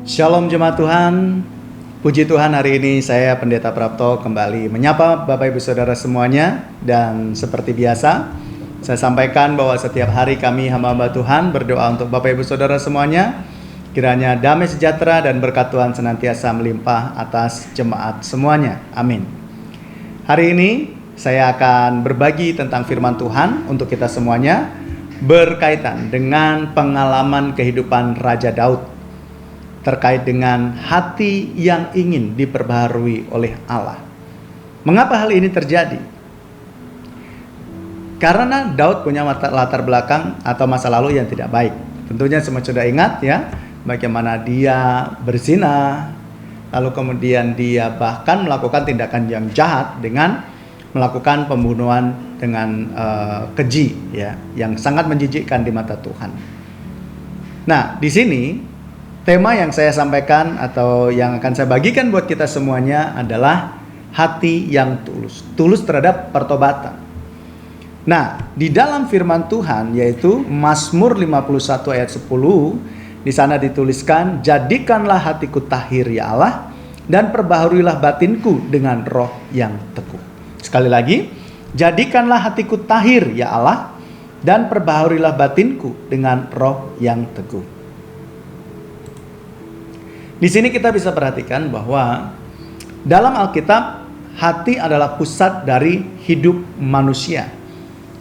Shalom jemaat Tuhan, puji Tuhan hari ini saya Pendeta Prapto kembali menyapa Bapak Ibu Saudara semuanya. Dan seperti biasa saya sampaikan bahwa setiap hari kami hamba-hamba Tuhan berdoa untuk Bapak Ibu Saudara semuanya. Kiranya damai sejahtera dan berkat Tuhan senantiasa melimpah atas jemaat semuanya, amin. Hari ini saya akan berbagi tentang firman Tuhan untuk kita semuanya, berkaitan dengan pengalaman kehidupan Raja Daud, terkait dengan hati yang ingin diperbaharui oleh Allah. Mengapa hal ini terjadi? Karena Daud punya latar belakang atau masa lalu yang tidak baik. Tentunya semua sudah ingat ya, bagaimana dia berzina, lalu kemudian dia bahkan melakukan tindakan yang jahat dengan melakukan pembunuhan dengan keji ya, yang sangat menjijikkan di mata Tuhan. Nah, di sini tema yang saya sampaikan atau yang akan saya bagikan buat kita semuanya adalah hati yang tulus terhadap pertobatan. Nah, di dalam firman Tuhan yaitu Mazmur 51 ayat 10, di sana dituliskan, "Jadikanlah hatiku tahir ya Allah, dan perbaharuilah batinku dengan roh yang teguh." Sekali lagi, "Jadikanlah hatiku tahir ya Allah, dan perbaharuilah batinku dengan roh yang teguh." Di sini kita bisa perhatikan bahwa dalam Alkitab hati adalah pusat dari hidup manusia,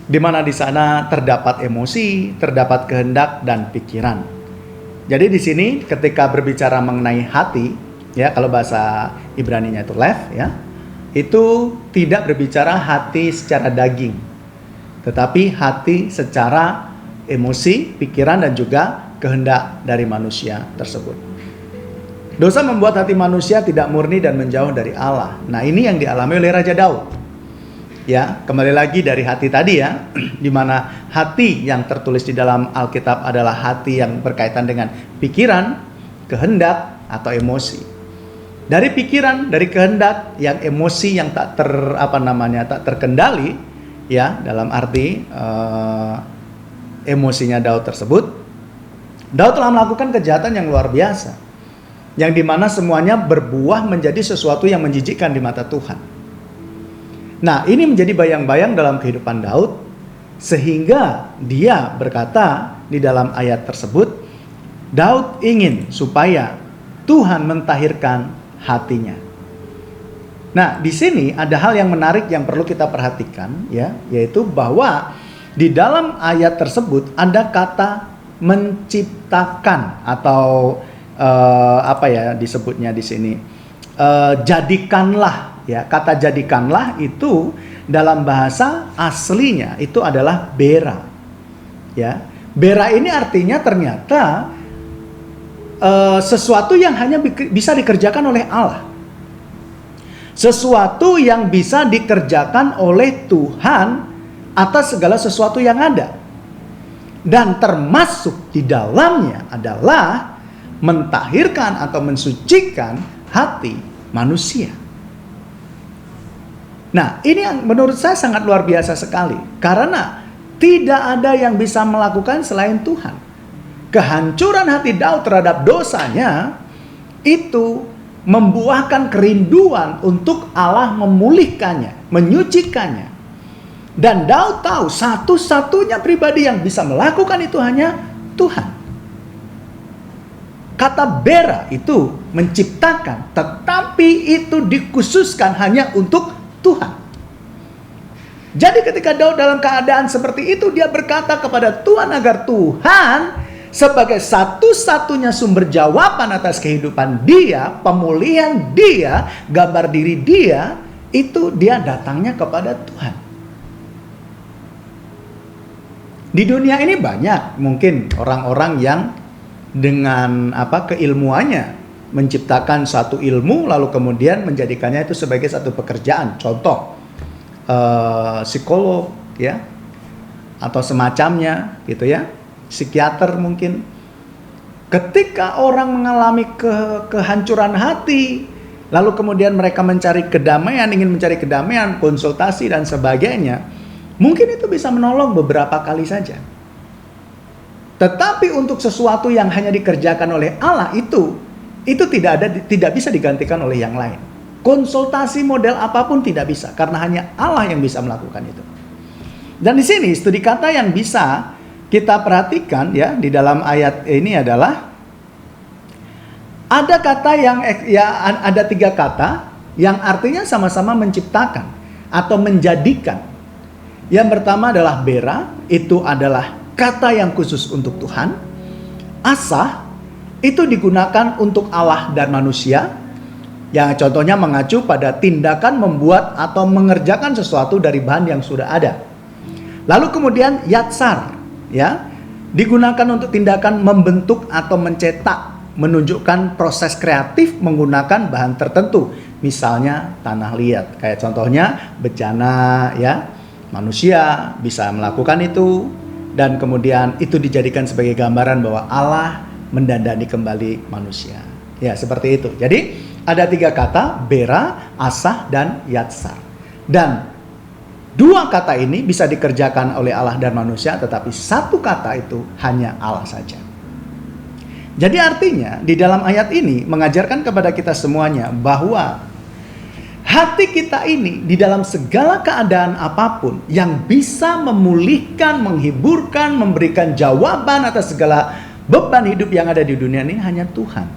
di mana di sana terdapat emosi, terdapat kehendak dan pikiran. Jadi di sini ketika berbicara mengenai hati, ya kalau bahasa Ibrani-nya itu lev, ya, itu tidak berbicara hati secara daging, tetapi hati secara emosi, pikiran dan juga kehendak dari manusia tersebut. Dosa membuat hati manusia tidak murni dan menjauh dari Allah. Nah, ini yang dialami oleh Raja Daud. Ya, kembali lagi dari hati tadi ya, di mana hati yang tertulis di dalam Alkitab adalah hati yang berkaitan dengan pikiran, kehendak atau emosi. Dari pikiran, dari kehendak, yang emosi yang tak terkendali, ya, dalam arti emosinya Daud tersebut. Daud telah melakukan kejahatan yang luar biasa, yang dimana semuanya berbuah menjadi sesuatu yang menjijikkan di mata Tuhan. Nah, ini menjadi bayang-bayang dalam kehidupan Daud, sehingga dia berkata di dalam ayat tersebut, Daud ingin supaya Tuhan mentahirkan hatinya. Nah, di sini ada hal yang menarik yang perlu kita perhatikan ya, yaitu bahwa di dalam ayat tersebut ada kata menciptakan atau disebutnya di sini jadikanlah ya. Kata jadikanlah itu dalam bahasa aslinya itu adalah bera ya. Bera ini artinya ternyata sesuatu yang hanya bisa dikerjakan oleh Allah, sesuatu yang bisa dikerjakan oleh Tuhan atas segala sesuatu yang ada, dan termasuk di dalamnya adalah mentahirkan atau mensucikan hati manusia. Nah, ini yang menurut saya sangat luar biasa sekali, karena tidak ada yang bisa melakukan selain Tuhan. Kehancuran hati Daud terhadap dosanya itu membuahkan kerinduan untuk Allah memulihkannya, menyucikannya. Dan Daud tahu satu-satunya pribadi yang bisa melakukan itu hanya Tuhan. Kata bera itu menciptakan, tetapi itu dikhususkan hanya untuk Tuhan. Jadi ketika Daud dalam keadaan seperti itu, dia berkata kepada Tuhan agar Tuhan sebagai satu-satunya sumber jawaban atas kehidupan dia, pemulihan dia, gambar diri dia, itu dia datangnya kepada Tuhan. Di dunia ini banyak mungkin orang-orang yang dengan keilmuannya menciptakan satu ilmu lalu kemudian menjadikannya itu sebagai satu pekerjaan. Contoh psikolog ya, atau semacamnya gitu ya, psikiater mungkin. Ketika orang mengalami kehancuran hati, lalu kemudian mereka mencari kedamaian, ingin mencari kedamaian, konsultasi dan sebagainya, mungkin itu bisa menolong beberapa kali saja. Tetapi untuk sesuatu yang hanya dikerjakan oleh Allah itu itu tidak bisa digantikan oleh yang lain. Konsultasi model apapun tidak bisa, karena hanya Allah yang bisa melakukan itu. Dan di sini studi kata yang bisa kita perhatikan ya di dalam ayat ini adalah ada kata ada 3 kata yang artinya sama-sama menciptakan atau menjadikan. Yang pertama adalah bera, itu adalah kata yang khusus untuk Tuhan. Asah itu digunakan untuk Allah dan manusia, yang contohnya mengacu pada tindakan membuat atau mengerjakan sesuatu dari bahan yang sudah ada. Lalu kemudian yatsar, ya, digunakan untuk tindakan membentuk atau mencetak, menunjukkan proses kreatif menggunakan bahan tertentu, misalnya tanah liat, kayak contohnya bejana, ya, manusia bisa melakukan itu, dan kemudian itu dijadikan sebagai gambaran bahwa Allah mendandani kembali manusia. Ya, seperti itu. Jadi ada 3 kata, bera, asah, dan yatsar. Dan 2 kata ini bisa dikerjakan oleh Allah dan manusia, tetapi 1 kata itu hanya Allah saja. Jadi artinya di dalam ayat ini mengajarkan kepada kita semuanya bahwa hati kita ini di dalam segala keadaan apapun yang bisa memulihkan, menghiburkan, memberikan jawaban atas segala beban hidup yang ada di dunia ini hanya Tuhan.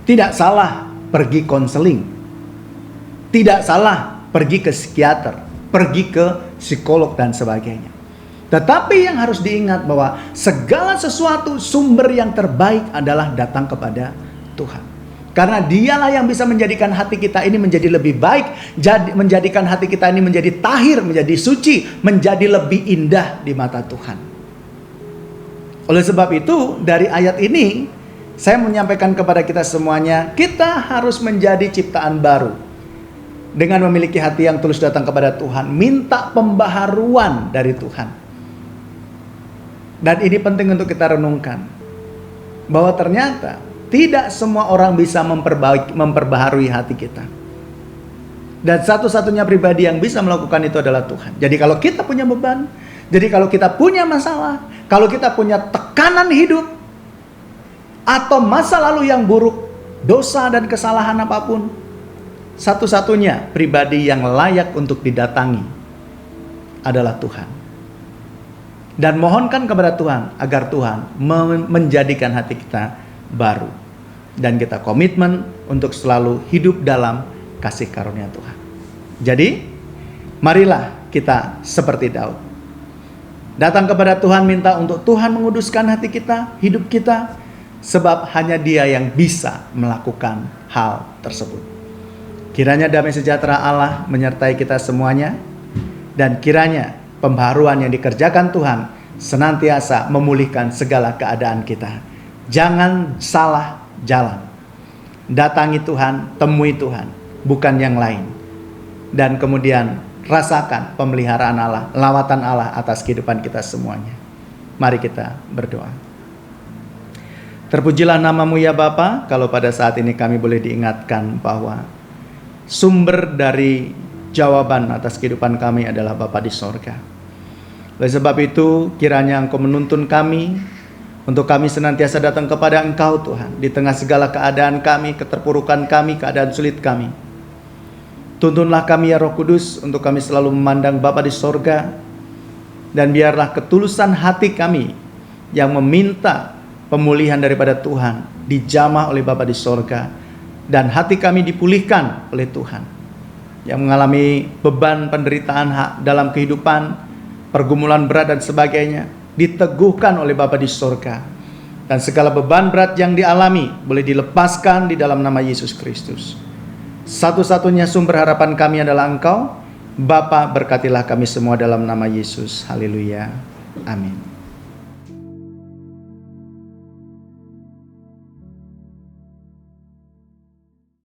Tidak salah pergi konseling. Tidak salah pergi ke psikiater, pergi ke psikolog dan sebagainya. Tetapi yang harus diingat bahwa segala sesuatu sumber yang terbaik adalah datang kepada Tuhan. Karena dialah yang bisa menjadikan hati kita ini menjadi lebih baik, menjadikan hati kita ini menjadi tahir, menjadi suci, menjadi lebih indah di mata Tuhan. Oleh sebab itu, dari ayat ini, saya menyampaikan kepada kita semuanya, kita harus menjadi ciptaan baru. Dengan memiliki hati yang tulus datang kepada Tuhan, minta pembaharuan dari Tuhan. Dan ini penting untuk kita renungkan. Bahwa ternyata, tidak semua orang bisa memperbaharui hati kita. Dan satu-satunya pribadi yang bisa melakukan itu adalah Tuhan. Jadi kalau kita punya beban, jadi kalau kita punya masalah, kalau kita punya tekanan hidup, atau masa lalu yang buruk, dosa dan kesalahan apapun, satu-satunya pribadi yang layak untuk didatangi adalah Tuhan. Dan mohonkan kepada Tuhan agar Tuhan menjadikan hati kita baru. Dan kita komitmen untuk selalu hidup dalam kasih karunia Tuhan. Jadi, marilah kita seperti Daud. Datang kepada Tuhan, minta untuk Tuhan menguduskan hati kita, hidup kita, sebab hanya Dia yang bisa melakukan hal tersebut. Kiranya damai sejahtera Allah menyertai kita semuanya, dan kiranya pembaharuan yang dikerjakan Tuhan senantiasa memulihkan segala keadaan kita. Jangan salah jalan. Datangi Tuhan, temui Tuhan, bukan yang lain. Dan kemudian rasakan pemeliharaan Allah, lawatan Allah atas kehidupan kita semuanya. Mari kita berdoa. Terpujilah nama-Mu ya Bapa, kalau pada saat ini kami boleh diingatkan bahwa sumber dari jawaban atas kehidupan kami adalah Bapa di sorga. Oleh sebab itu, kiranya Engkau menuntun kami, untuk kami senantiasa datang kepada Engkau Tuhan, di tengah segala keadaan kami, keterpurukan kami, keadaan sulit kami. Tuntunlah kami ya Roh Kudus, untuk kami selalu memandang Bapa di sorga, dan biarlah ketulusan hati kami yang meminta pemulihan daripada Tuhan dijamah oleh Bapa di sorga, dan hati kami dipulihkan oleh Tuhan. Yang mengalami beban penderitaan dalam kehidupan, pergumulan berat dan sebagainya, diteguhkan oleh Bapa di sorga. Dan segala beban berat yang dialami boleh dilepaskan di dalam nama Yesus Kristus. Satu-satunya sumber harapan kami adalah Engkau. Bapa, berkatilah kami semua dalam nama Yesus. Haleluya. Amin.